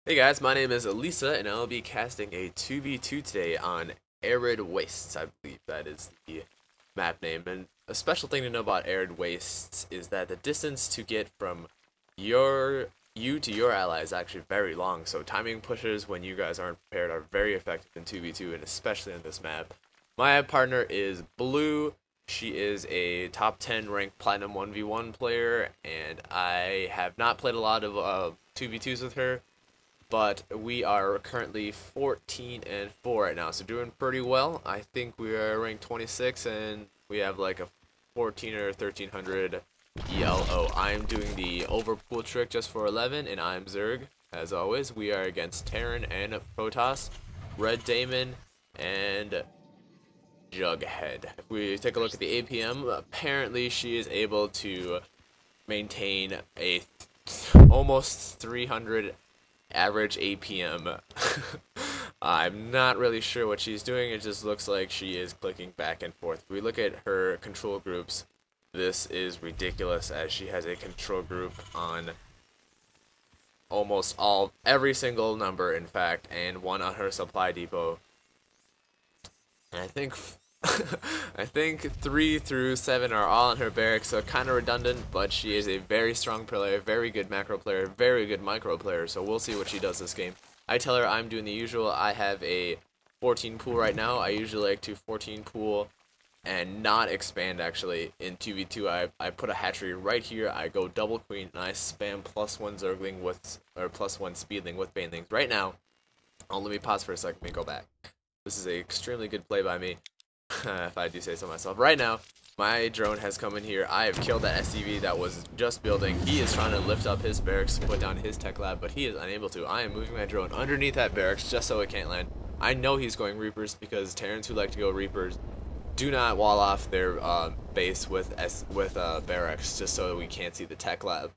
Hey guys, my name is Elisa, and I'll be casting a 2v2 today on Arid Wastes. I believe that is the map name. And a special thing to know about Arid Wastes is that the distance to get from you to your ally is actually very long. So timing pushers when you guys aren't prepared are very effective in 2v2, and especially on this map. My partner is Blue. She is a top 10 ranked Platinum 1v1 player, and I have not played a lot of 2v2s with her, but we are currently 14 and 4 right now, so doing pretty well. I think we are ranked 26, and we have like a 14 or 1300 ELO. I'm doing the overpool trick just for 11, and I'm Zerg. As always, we are against Terran and Protoss, RedDaemon, and Jughead. If we take a look at the APM, apparently she is able to maintain a almost 300 average APM. I'm not really sure what she's doing. It just looks like she is clicking back and forth. If we look at her control groups, this is ridiculous, as she has a control group on almost every single number, in fact, and one on her supply depot. And I think I think 3 through 7 are all in her barracks, so kind of redundant, but she is a very strong player, very good macro player, very good micro player, so we'll see what she does this game. I tell her I'm doing the usual. I have a 14 pool right now. I usually like to 14 pool and not expand, actually. In 2v2, I put a hatchery right here, I go double queen, and I spam +1 Zergling with, or +1 Speedling with Banelings. Right now, let me pause for a second and go back. This is an extremely good play by me, if I do say so myself. Right now, my drone has come in here. I have killed that SCV that was just building. He is trying to lift up his barracks to put down his tech lab, but he is unable to. I am moving my drone underneath that barracks just so it can't land. I know he's going Reapers, because Terrans who like to go Reapers do not wall off their base with barracks just so we can't see the tech lab,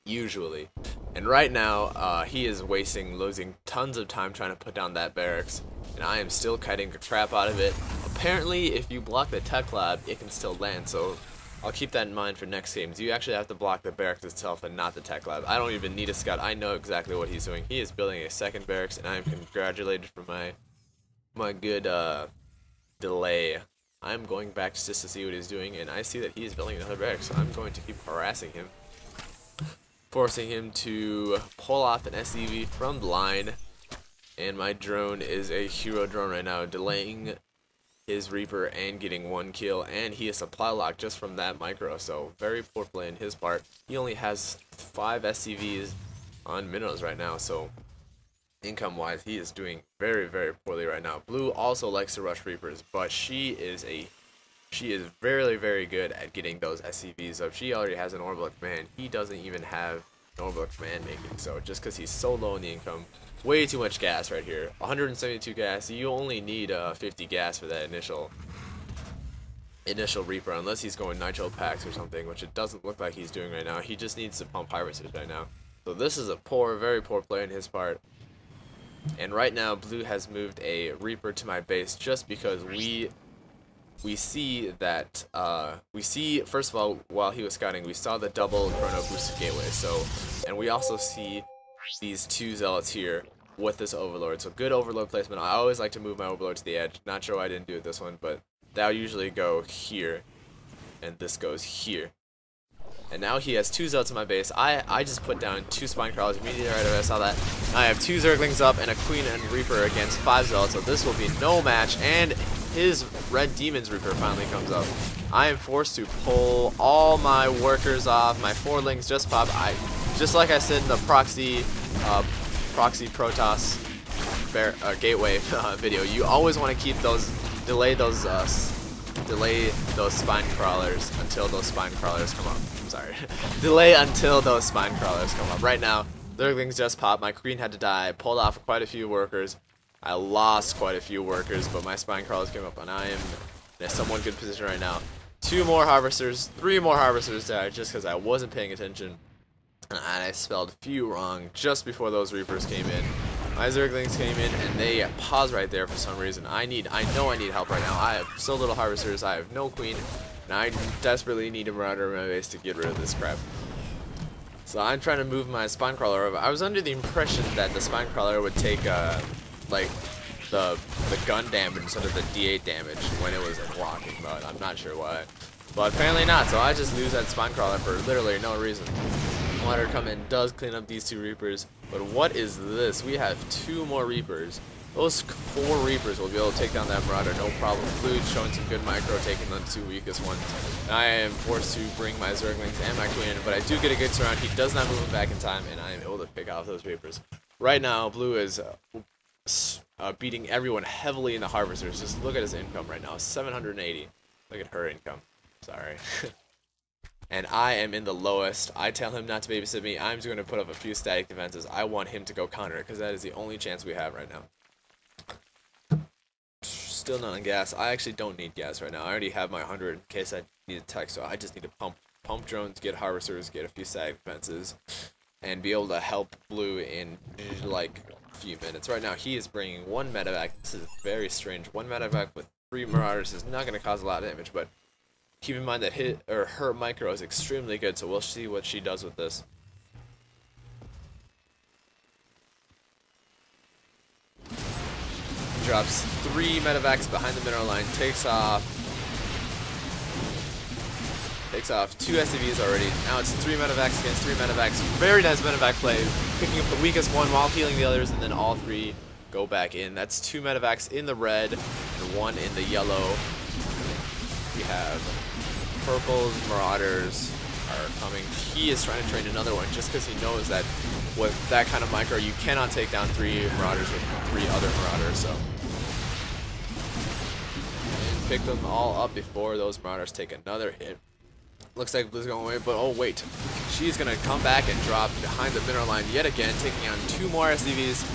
usually. And right now, he is losing tons of time trying to put down that barracks, and I am still kiting the crap out of it. Apparently, if you block the tech lab, it can still land, so I'll keep that in mind for next games. You actually have to block the barracks itself and not the tech lab. I don't even need a scout. I know exactly what he's doing. He is building a second barracks, and I am congratulated for my good delay. I'm going back just to see what he's doing, and I see that he is building another barracks, so I'm going to keep harassing him, forcing him to pull off an SCV from the line. And my drone is a hero drone right now, delaying his Reaper and getting 1 kill, and he is supply locked just from that micro, so very poor play on his part. He only has 5 SCVs on minnows right now, so income wise he is doing very, very poorly right now. Blue also likes to rush Reapers, but she is very, very good at getting those SCVs up. She already has an orbital command. He doesn't even have an orbital command making, so just because he's so low in the income, way too much gas right here. 172 gas. You only need 50 gas for that initial Reaper, unless he's going nitro packs or something, which it doesn't look like he's doing right now. He just needs to pump harvesters right now. So this is a poor, very poor play on his part. And right now, Blue has moved a Reaper to my base just because we see that first of all, while he was scouting, we saw the double chrono boosted gateway. So, and we also see these 2 zealots here with this overlord. So good overlord placement. I always like to move my overlord to the edge. Not sure why I didn't do it this one, but that'll usually go here, and this goes here. And now he has 2 zealots in my base. I just put down 2 spine crawlers immediately right away I saw that. I have 2 zerglings up and a queen and Reaper against 5 zealots, so this will be no match. And his RedDaemon's Reaper finally comes up. I am forced to pull all my workers off. My 4lings just pop. Just like I said in the proxy Protoss gateway video, you always want to keep delay those spine crawlers until those spine crawlers come up. Sorry. Delay until those spine crawlers come up. Right now, Zerglings just popped. My queen had to die. I pulled off quite a few workers. I lost quite a few workers, but my spine crawlers came up, and I am in a somewhat good position right now. 2 more harvesters, 3 more harvesters died just because I wasn't paying attention, and I spelled few wrong just before those Reapers came in. My Zerglings came in, and they paused right there for some reason. I know I need help right now. I have so little harvesters. I have no queen, and I desperately need a marauder in my base to get rid of this crap. So I'm trying to move my spine crawler over. I was under the impression that the spine crawler would take like the gun damage instead of the D8 damage when it was blocking, but I'm not sure why. But apparently not, so I just lose that spine crawler for literally no reason. Water come in, does clean up these 2 Reapers, but what is this? We have 2 more Reapers. Those 4 Reapers will be able to take down that Marauder, no problem. Blue's showing some good micro, taking the 2 weakest ones. And I am forced to bring my Zerglings and my Queen in, but I do get a good surround. He does not move him back in time, and I am able to pick off those Reapers. Right now, Blue is beating everyone heavily in the Harvesters. Just look at his income right now, 780. Look at her income. Sorry. And I am in the lowest. I tell him not to babysit me. I'm just going to put up a few static defenses. I want him to go counter it, because that is the only chance we have right now. Still not on gas. I actually don't need gas right now. I already have my 100 in case I need a tech, so I just need to pump drones, get Harvesters, get a few static defenses, and be able to help Blue in like a few minutes. Right now, he is bringing 1 medevac. This is very strange. 1 medevac with 3 Marauders is not going to cause a lot of damage, but keep in mind that her micro is extremely good, so we'll see what she does with this. Drops 3 medevacs behind the mineral line, takes off 2 SCVs already. Now it's 3 medevacs against 3 medevacs. Very nice medevac play, picking up the weakest one while healing the others, and then all 3 go back in. That's 2 medevacs in the red and 1 in the yellow. We have Purple's Marauders are coming. He is trying to train another one just because he knows that with that kind of micro, you cannot take down 3 Marauders with 3 other Marauders. So and pick them all up before those Marauders take another hit. Looks like Blue's going away, but oh wait, she's gonna come back and drop behind the mineral line yet again, taking on 2 more SCVs.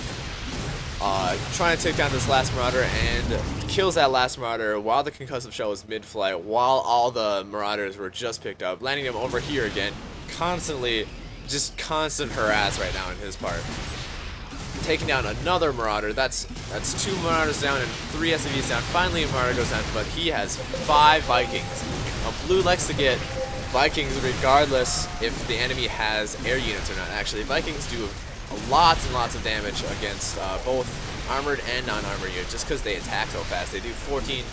Trying to take down this last Marauder, and kills that last Marauder while the concussive shell was mid-flight, while all the Marauders were just picked up, landing him over here again. Just constant harass right now in his part. Taking down another Marauder. That's 2 Marauders down and 3 SCVs down. Finally a Marauder goes down, but he has 5 Vikings. Now Blue likes to get Vikings regardless if the enemy has air units or not. Actually, Vikings do lots and lots of damage against both armored and non-armored units, just because they attack so fast. They do 14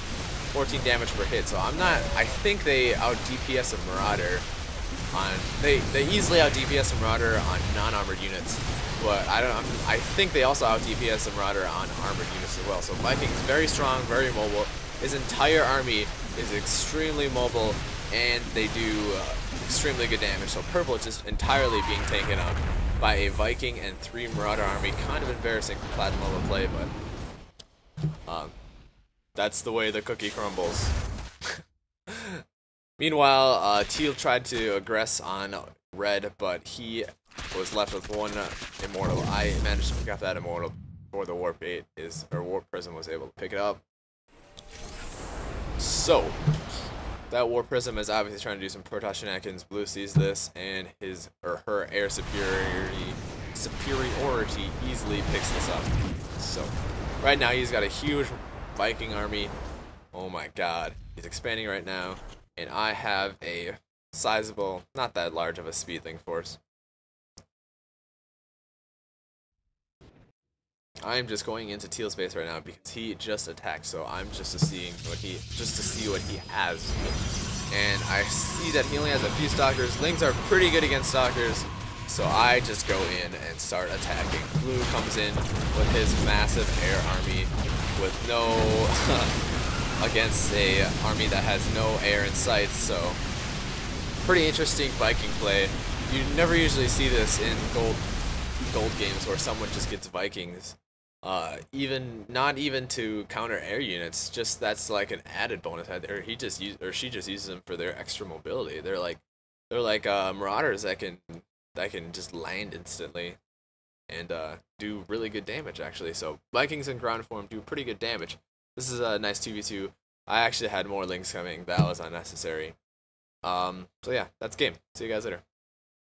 damage per hit, so I think they out DPS a Marauder on, they easily out DPS a Marauder on non-armored units, but I think they also out DPS a Marauder on armored units as well. So Viking's very strong, very mobile. His entire army is extremely mobile, and they do extremely good damage. So Purple is just entirely being taken out by a Viking and 3 Marauder army. Kind of embarrassing for Platinum level play, but that's the way the cookie crumbles. Meanwhile, Teal tried to aggress on Red, but he was left with 1 Immortal. I managed to pick up that Immortal before the Warp 8 Warp Prism was able to pick it up. So that War Prism is obviously trying to do some Protoss shenanigans. Blue sees this, and his or her air superiority easily picks this up. So right now he's got a huge Viking army. Oh my god. He's expanding right now, and I have a sizable, not that large of a speedling force. I'm just going into Teal's base right now because he just attacked, so I'm just to see what he has. And I see that he only has a few stalkers. Lings are pretty good against stalkers, so I just go in and start attacking. Blue comes in with his massive air army with no against a army that has no air in sight, so pretty interesting Viking play. You never usually see this in gold games where someone just gets Vikings. Not even to counter air units, just that's like an added bonus. She just uses them for their extra mobility. They're like Marauders that can just land instantly and do really good damage actually. So Vikings in ground form do pretty good damage. This is a nice 2v2. I actually had more Lings coming. That was unnecessary. So yeah, that's game. See you guys later.